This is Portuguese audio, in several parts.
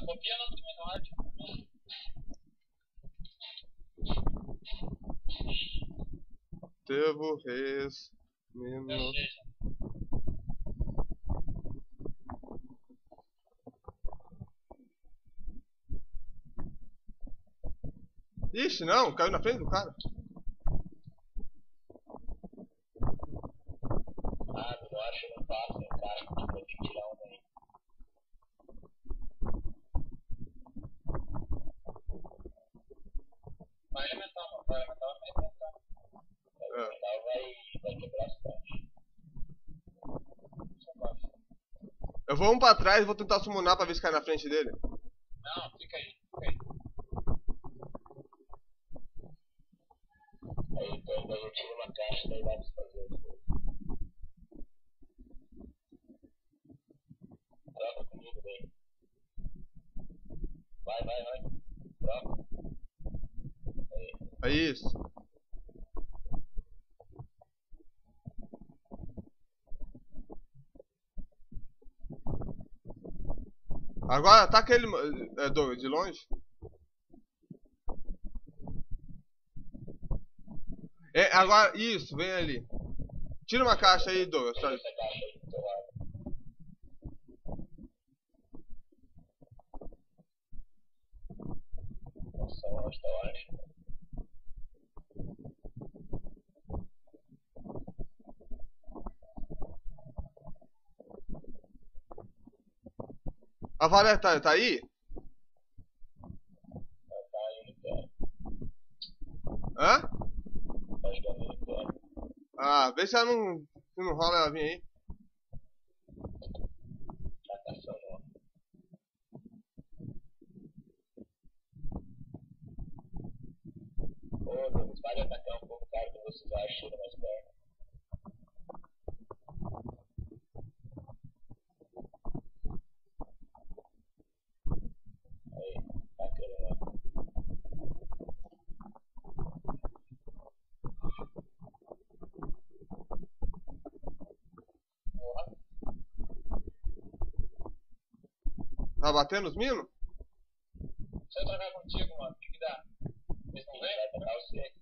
copia não do menor, tipo. Devo res... Menor... Ixi, não, caiu na frente do cara. Ah, eu acho que não passa, hein, cara. Vou ter que tirar uma aí. Vai alimentar, mano. Vai alimentar, vai alimentar. Vai quebrar as pontes. Eu vou um pra trás e vou tentar summonar pra ver se cai na frente dele. Não, fica aí, fica aí. Aí, então, eu tiro uma caixa, daí dá pra fazer as coisas. Troca comigo, daí. Vai. Troca. É isso. Agora ataca ele, Douglas, de longe. É, agora, isso, vem ali. Tira uma caixa aí, Douglas. Tira essa caixa aí do teu lado. Nossa, onde tá o anjo? A Valéria tá aí? Ela tá aí no pé. Hã? Tá ajudando no pé. Ah, vê se ela não, se não rola ela vir aí. Tá caçando, ó. Ô, Douglas, pode atacar um pouco o cara que vocês acham mais perto. Aí, tá querendo lá. Porra. Tá batendo os minos? Se eu trocar contigo, mano, o que dá? Eles não vêm? Vai trocar você.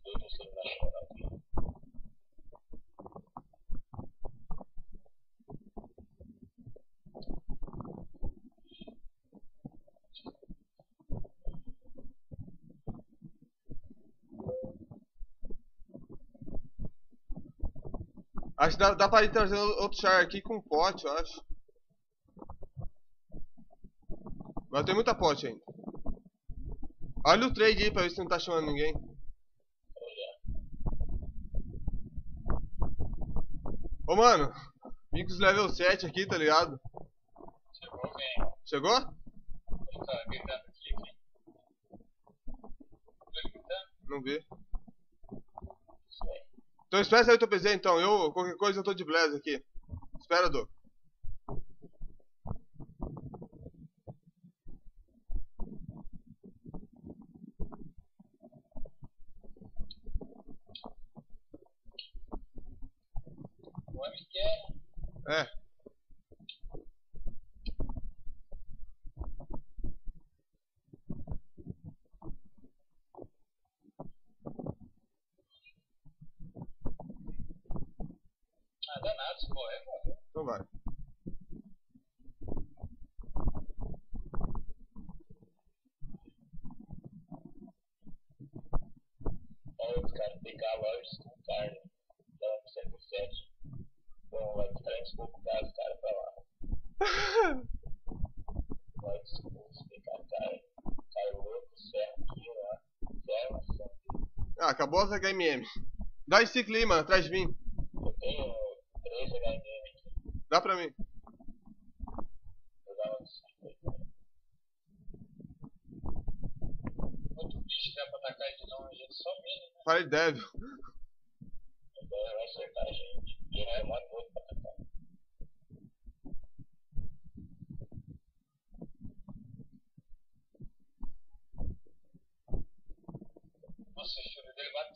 Não sei se vai chorar aqui. Acho que dá pra ir trazendo outro char aqui com pote, eu acho. Mas tem muita pote ainda. Olha o trade aí pra ver se não tá chamando ninguém. Ô mano, Mix level 7 aqui, tá ligado? Chegou alguém. Chegou? Ele tá gritando aqui. Viu ele gritando? Não vi. Isso aí. Então espera sair o teu PC então. Qualquer coisa eu tô de Blaze aqui. Espera, Dô. O MQ. É. Ah, danado, se morrer, morreu. Então vai. Olha os caras pegar lojas com o cara. Dá 107. Bom, vai desculpa os caras pra lá. Vai explicar, cara. Cara louco, certo aqui, lá. Certo, Acabou as HMM. Dá esse ciclo aí, mano, atrás de mim. eu tenho 3 HM aqui. Dá pra mim. Vou dar uma desculpa. Outro bicho que dá pra atacar de longe, ele só mini, né? Fire Devil. Então ele vai acertar a gente. E ele é mó doido pra atacar.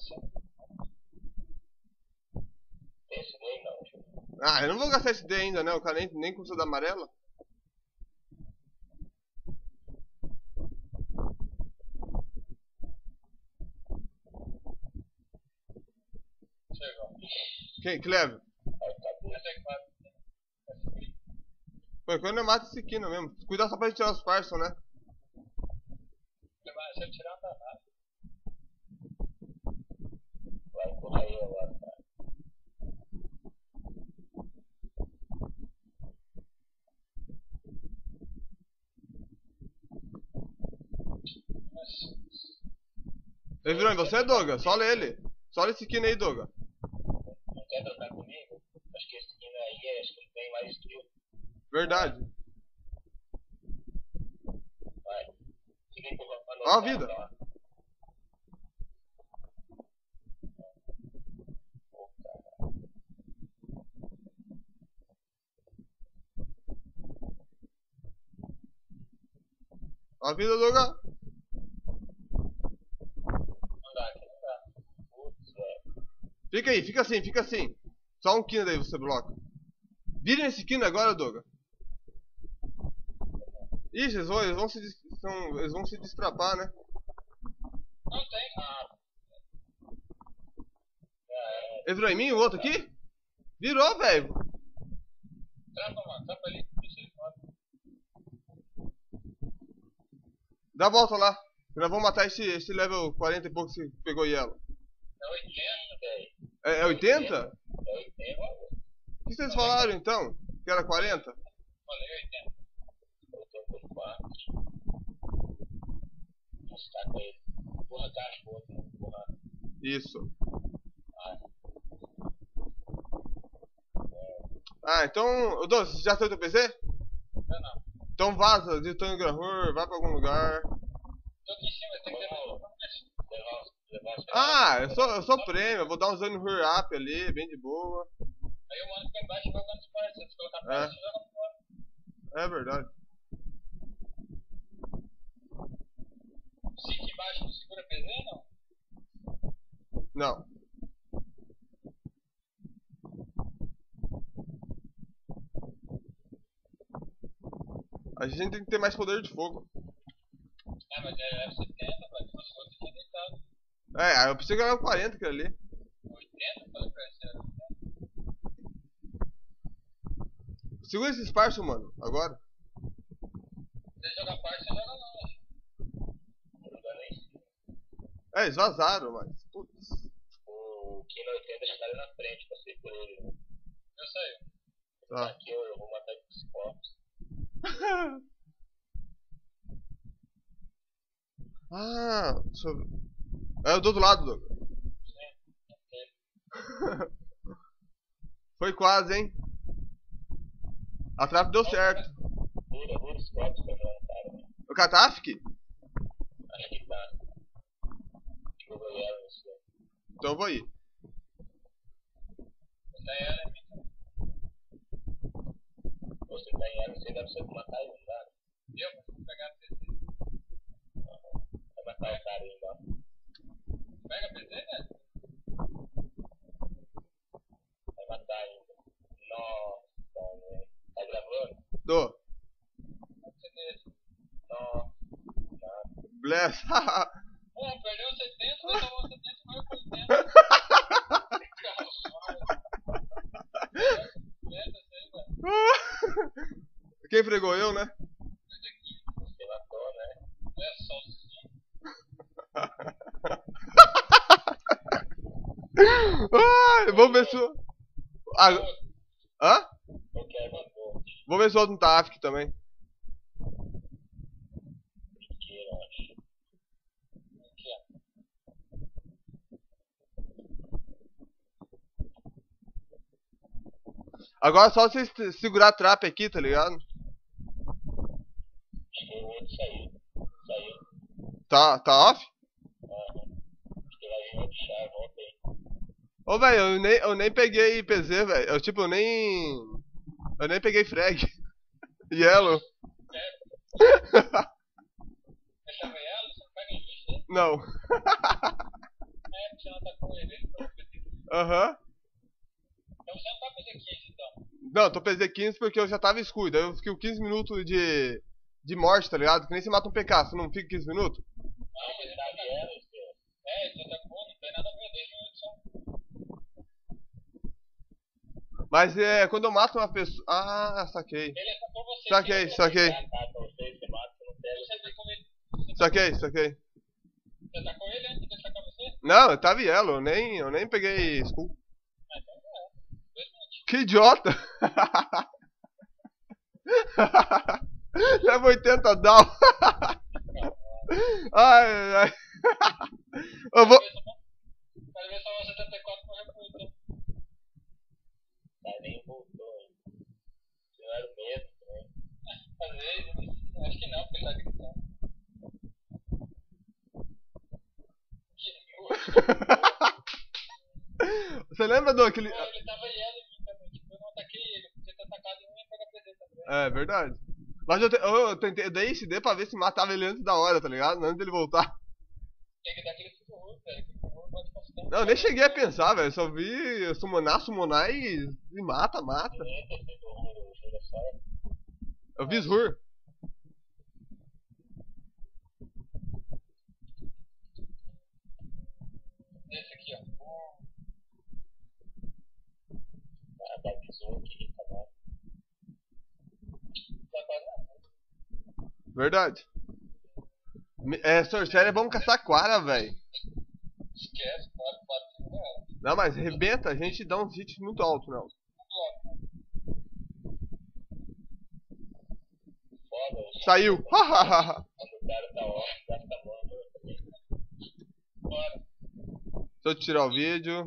Nossa. Tem esse daí não, Júlio. Ah, eu não vou gastar esse D ainda, né? O cara nem custa da amarela. Chegou. Quem? Que leva? Aí, cabeça. Pô, quando eu mato esse Kino mesmo. Cuidado só pra gente tirar os parcels, né? Mas se eu tirar, não dá nada. Vai empurrar eu agora, cara. Ele virou em você, Doga? Sola ele. Sola esse Kino aí, Doga. Não quer trocar comigo? Acho que esse Kino aí, acho que ele tem mais skill. Verdade. Vai. Fica empurrando pra Ó a vida. Lá. Pô, cara. Ó a vida, Doga. Não dá, aqui não dá. Putz, velho. Fica aí, fica assim, fica assim. Só um Kino daí você bloca. Vire nesse Kino agora, Doga. Ixi, eles vão se destrapar, né? Não tem. Ah. Ele virou em mim, o outro aqui? Virou, velho. Trampa, mano. Trampa ali. Deixa ele fora. Dá a volta lá. Nós vamos matar esse level 40 e pouco que pegou Yellow. É 80, velho. É 80? É 80, mano. O que vocês falaram então? Que era 40? Falei 80. 84. Nossa, tá com ele. Empurra a caixa pro outro. Empurra. Isso. Ah. Ah, então... Ô, Dô, você já saiu do PC? Não. Então vaza de Tony Grahur, vai pra algum lugar. Tô aqui em cima, tem que levar os Ah, eu sou prêmio, eu vou dar uns anos Hurry Up ali, bem de boa. Aí o mano fica embaixo jogando os partes. Se colocar partes, joga fora. É verdade. Se aqui embaixo não segura PZ, não? Não. A gente tem que ter mais poder de fogo. Ah, mas é 70, mano. Se fosse outro, tinha deitado. É, eu preciso ganhar 40 aquele ali. 80, falei pra você. Segura esses parcels, mano, agora. Se você joga parte, você joga longe. É, eles vazaram, mas... Putz. O Kino 80 já tá ali na frente, passei por ele. Eu sei. Tá. Aqui eu vou matar ele com os copos. Ah, deixa eu ver. É o do outro lado, Doug. Foi quase, hein? A trap deu certo. Rura os copos pra jogar no cara, né? O Katafik? Acho que tá. Acho que eu vou olhar você. Então eu vou ir. Você tá em ela, então. Você tá em ela, você dá pra você matar ele, não dá? Eu vou pegar a PC. Vai matar o cara aí embaixo. Pega a PC, né? Vai matar ainda. Nossa, velho. Tá gravando? Tô. Pode ser desse. Nossa. Nada. Bless. Pô, perdeu 70, vai tomar 70, vai por 80. Quem fregou eu, né? Você matou, né? É só Ai, vamos ver se o... Ah, hã? eu quero matou. Vamos ver se o outro não tá Afk também. Mentira, acho. Aqui, ó. Agora é só você segurar a trap aqui, tá ligado? O outro saiu. Saiu. Tá off? Acho que vai vir outro chave ontem. Ô, velho, eu nem peguei PZ, velho. Eu nem peguei frag. Yellow. Fechava ela, você não pega em lixo, né? Não. É, você não atacou ele, ele foi PZ. Aham. Então você não tá PZ15, então. Não, eu tô PZ15 porque eu já tava escuro. Daí eu fiquei 15 minutos de morte, tá ligado? Que nem você mata um PK, você não fica 15 minutos? Não, mas ele tá vendo, seu. É, ele te atacou, não tem nada a ver, deixa eu só. Mas é quando eu mato uma pessoa. Ah, saquei. Ele atacou você. Saquei, saquei. Ele ataca você, você mata, você não pega. Você atacou ele. Saquei, saquei. Você atacou ele antes de atacar você? Não, eu tava yellow, eu nem peguei skull. Ah, então é. 2 minutinhos. Que idiota! Leva 80 down. Ai, ai. Eu vou. Quero ver só uma 74 correr pro então. Tá, nem voltou ainda. Se não era o mesmo também. Às vezes, acho que não, porque ele tá gritando. Você lembra do aquele. Pô, ele tava yellow em mim também, tipo, eu não ataquei ele, podia ter atacado e não ia pegar PZ também. É verdade. Mas eu tentei, eu dei SD pra ver se matava ele antes da hora, tá ligado? Antes dele voltar. Tem que dar aquele furor, velho, aquele furor pode conseguir. Não, eu nem cheguei a pensar, velho. Só vi summonar e mata. Eu vi Zur. Esse aqui, ó. Ah, dá visor aqui, tá bom. Não vai nada. Verdade. Sorcerer é bom caçar Quara, velho. Esquece, pode não. Não, mas arrebenta, a gente dá uns hits muito altos, não. Foda, Saiu. Hahaha. quando o cara tá off, gasta a mão também. Bora. Deixa eu tirar o vídeo.